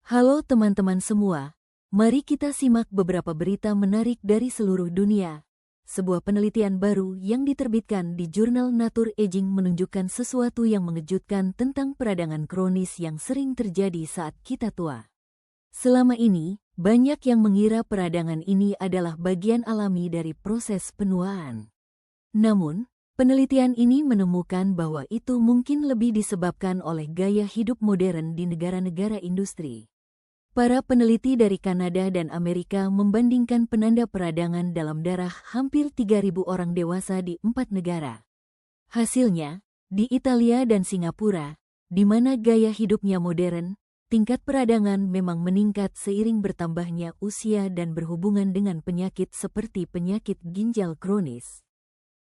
Halo teman-teman semua, mari kita simak beberapa berita menarik dari seluruh dunia. Sebuah penelitian baru yang diterbitkan di jurnal Nature Aging menunjukkan sesuatu yang mengejutkan tentang peradangan kronis yang sering terjadi saat kita tua. Selama ini, banyak yang mengira peradangan ini adalah bagian alami dari proses penuaan. Namun, penelitian ini menemukan bahwa itu mungkin lebih disebabkan oleh gaya hidup modern di negara-negara industri. Para peneliti dari Kanada dan Amerika membandingkan penanda peradangan dalam darah hampir 3.000 orang dewasa di 4 negara. Hasilnya, di Italia dan Singapura, di mana gaya hidupnya modern, tingkat peradangan memang meningkat seiring bertambahnya usia dan berhubungan dengan penyakit seperti penyakit ginjal kronis.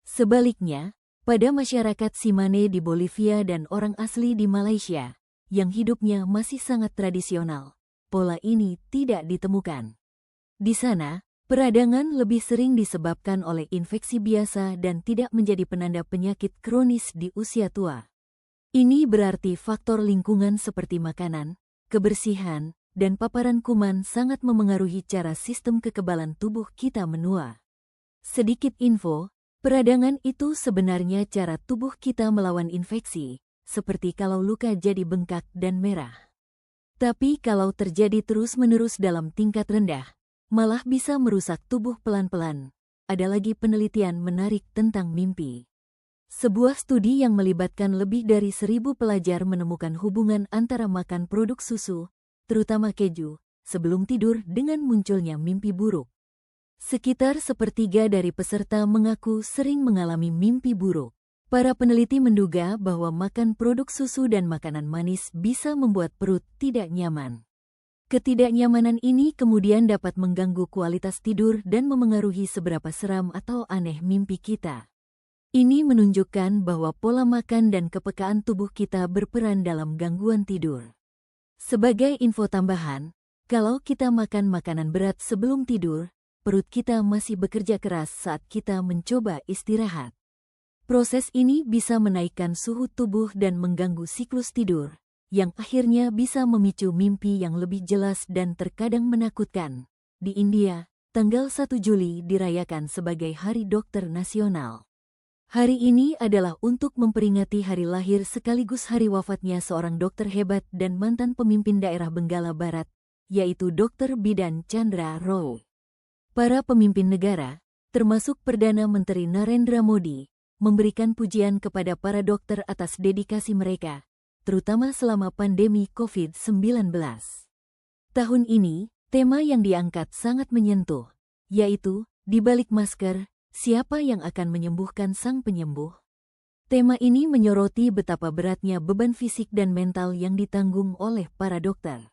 Sebaliknya, pada masyarakat Simane di Bolivia dan orang asli di Malaysia, yang hidupnya masih sangat tradisional, pola ini tidak ditemukan. Di sana, peradangan lebih sering disebabkan oleh infeksi biasa dan tidak menjadi penanda penyakit kronis di usia tua. Ini berarti faktor lingkungan seperti makanan, kebersihan, dan paparan kuman sangat memengaruhi cara sistem kekebalan tubuh kita menua. Sedikit info, peradangan itu sebenarnya cara tubuh kita melawan infeksi, seperti kalau luka jadi bengkak dan merah. Tapi kalau terjadi terus-menerus dalam tingkat rendah, malah bisa merusak tubuh pelan-pelan. Ada lagi penelitian menarik tentang mimpi. Sebuah studi yang melibatkan lebih dari 1.000 pelajar menemukan hubungan antara makan produk susu, terutama keju, sebelum tidur dengan munculnya mimpi buruk. Sekitar sepertiga dari peserta mengaku sering mengalami mimpi buruk. Para peneliti menduga bahwa makan produk susu dan makanan manis bisa membuat perut tidak nyaman. Ketidaknyamanan ini kemudian dapat mengganggu kualitas tidur dan memengaruhi seberapa seram atau aneh mimpi kita. Ini menunjukkan bahwa pola makan dan kepekaan tubuh kita berperan dalam gangguan tidur. Sebagai info tambahan, kalau kita makan makanan berat sebelum tidur, perut kita masih bekerja keras saat kita mencoba istirahat. Proses ini bisa menaikkan suhu tubuh dan mengganggu siklus tidur, yang akhirnya bisa memicu mimpi yang lebih jelas dan terkadang menakutkan. Di India, tanggal 1 Juli dirayakan sebagai Hari Dokter Nasional. Hari ini adalah untuk memperingati hari lahir sekaligus hari wafatnya seorang dokter hebat dan mantan pemimpin daerah Benggala Barat, yaitu Dr. Bidan Chandra Rao. Para pemimpin negara, termasuk Perdana Menteri Narendra Modi, memberikan pujian kepada para dokter atas dedikasi mereka, terutama selama pandemi COVID-19. Tahun ini, tema yang diangkat sangat menyentuh, yaitu, di balik masker, siapa yang akan menyembuhkan sang penyembuh? Tema ini menyoroti betapa beratnya beban fisik dan mental yang ditanggung oleh para dokter.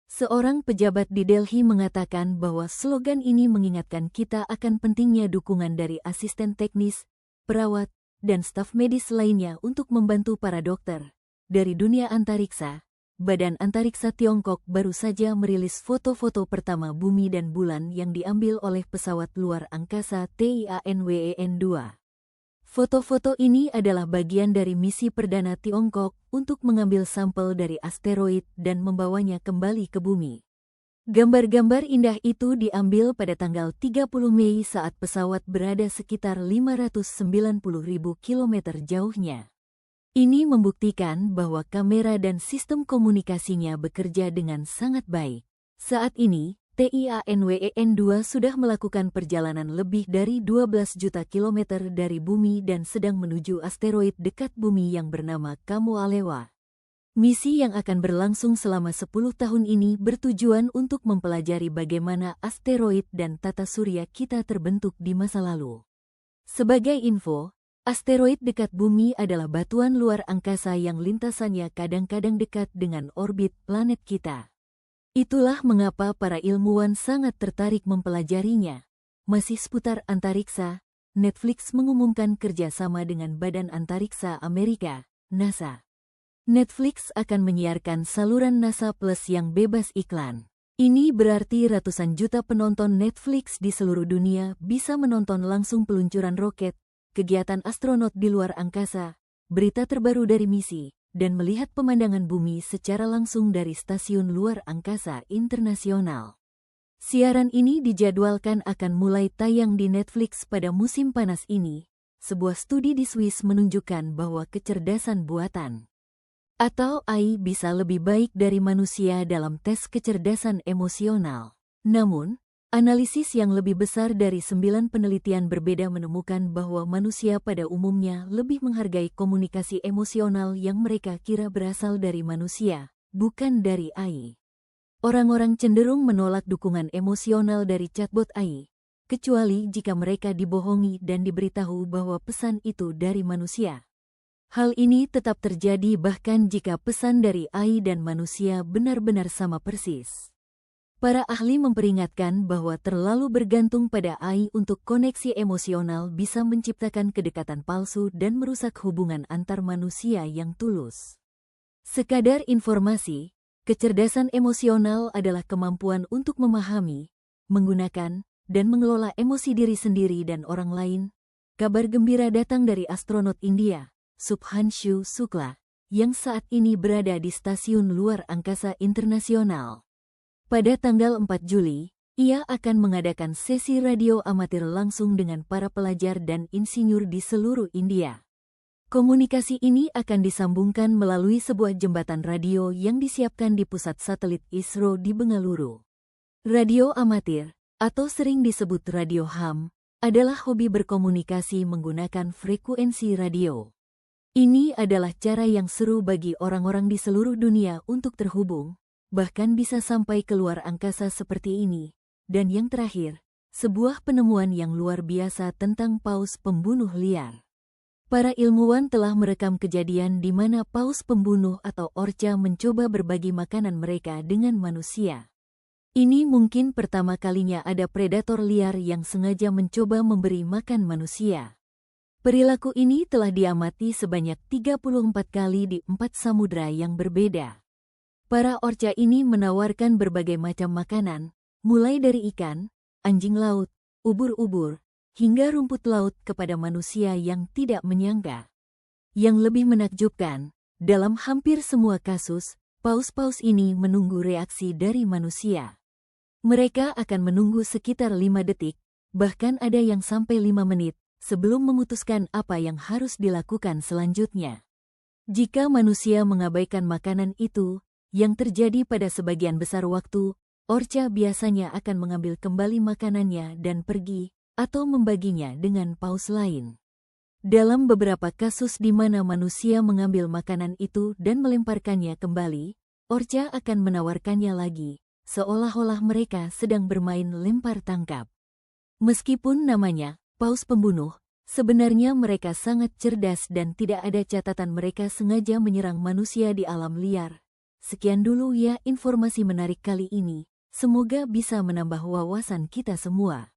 Seorang pejabat di Delhi mengatakan bahwa slogan ini mengingatkan kita akan pentingnya dukungan dari asisten teknis, perawat, dan staf medis lainnya untuk membantu para dokter. Dari dunia antariksa, Badan Antariksa Tiongkok baru saja merilis foto-foto pertama bumi dan bulan yang diambil oleh pesawat luar angkasa Tianwen-2. Foto-foto ini adalah bagian dari misi perdana Tiongkok untuk mengambil sampel dari asteroid dan membawanya kembali ke bumi. Gambar-gambar indah itu diambil pada tanggal 30 Mei saat pesawat berada sekitar 590.000 kilometer jauhnya. Ini membuktikan bahwa kamera dan sistem komunikasinya bekerja dengan sangat baik. Saat ini, Tianwen-2 sudah melakukan perjalanan lebih dari 12 juta kilometer dari bumi dan sedang menuju asteroid dekat bumi yang bernama Kamoalewa. Misi yang akan berlangsung selama 10 tahun ini bertujuan untuk mempelajari bagaimana asteroid dan tata surya kita terbentuk di masa lalu. Sebagai info, asteroid dekat bumi adalah batuan luar angkasa yang lintasannya kadang-kadang dekat dengan orbit planet kita. Itulah mengapa para ilmuwan sangat tertarik mempelajarinya. Masih seputar antariksa, Netflix mengumumkan kerjasama dengan Badan Antariksa Amerika, NASA. Netflix akan menyiarkan saluran NASA Plus yang bebas iklan. Ini berarti ratusan juta penonton Netflix di seluruh dunia bisa menonton langsung peluncuran roket, kegiatan astronot di luar angkasa, berita terbaru dari misi, dan melihat pemandangan bumi secara langsung dari Stasiun Luar Angkasa Internasional. Siaran ini dijadwalkan akan mulai tayang di Netflix pada musim panas ini. Sebuah studi di Swiss menunjukkan bahwa kecerdasan buatan atau AI bisa lebih baik dari manusia dalam tes kecerdasan emosional. Namun, analisis yang lebih besar dari 9 penelitian berbeda menemukan bahwa manusia pada umumnya lebih menghargai komunikasi emosional yang mereka kira berasal dari manusia, bukan dari AI. Orang-orang cenderung menolak dukungan emosional dari chatbot AI, kecuali jika mereka dibohongi dan diberitahu bahwa pesan itu dari manusia. Hal ini tetap terjadi bahkan jika pesan dari AI dan manusia benar-benar sama persis. Para ahli memperingatkan bahwa terlalu bergantung pada AI untuk koneksi emosional bisa menciptakan kedekatan palsu dan merusak hubungan antar manusia yang tulus. Sekadar informasi, kecerdasan emosional adalah kemampuan untuk memahami, menggunakan, dan mengelola emosi diri sendiri dan orang lain. Kabar gembira datang dari astronot India, Subhanshu Shukla, yang saat ini berada di Stasiun Luar Angkasa Internasional. Pada tanggal 4 Juli, ia akan mengadakan sesi radio amatir langsung dengan para pelajar dan insinyur di seluruh India. Komunikasi ini akan disambungkan melalui sebuah jembatan radio yang disiapkan di pusat satelit ISRO di Bengaluru. Radio amatir, atau sering disebut radio ham, adalah hobi berkomunikasi menggunakan frekuensi radio. Ini adalah cara yang seru bagi orang-orang di seluruh dunia untuk terhubung, bahkan bisa sampai ke luar angkasa seperti ini. Dan yang terakhir, sebuah penemuan yang luar biasa tentang paus pembunuh liar. Para ilmuwan telah merekam kejadian di mana paus pembunuh atau orca mencoba berbagi makanan mereka dengan manusia. Ini mungkin pertama kalinya ada predator liar yang sengaja mencoba memberi makan manusia. Perilaku ini telah diamati sebanyak 34 kali di 4 samudra yang berbeda. Para orca ini menawarkan berbagai macam makanan, mulai dari ikan, anjing laut, ubur-ubur, hingga rumput laut kepada manusia yang tidak menyangka. Yang lebih menakjubkan, dalam hampir semua kasus, paus-paus ini menunggu reaksi dari manusia. Mereka akan menunggu sekitar 5 detik, bahkan ada yang sampai 5 menit, sebelum memutuskan apa yang harus dilakukan selanjutnya. Jika manusia mengabaikan makanan itu, yang terjadi pada sebagian besar waktu, orca biasanya akan mengambil kembali makanannya dan pergi, atau membaginya dengan paus lain. Dalam beberapa kasus di mana manusia mengambil makanan itu dan melemparkannya kembali, orca akan menawarkannya lagi, seolah-olah mereka sedang bermain lempar tangkap. Meskipun namanya paus pembunuh, sebenarnya mereka sangat cerdas dan tidak ada catatan mereka sengaja menyerang manusia di alam liar. Sekian dulu ya informasi menarik kali ini, semoga bisa menambah wawasan kita semua.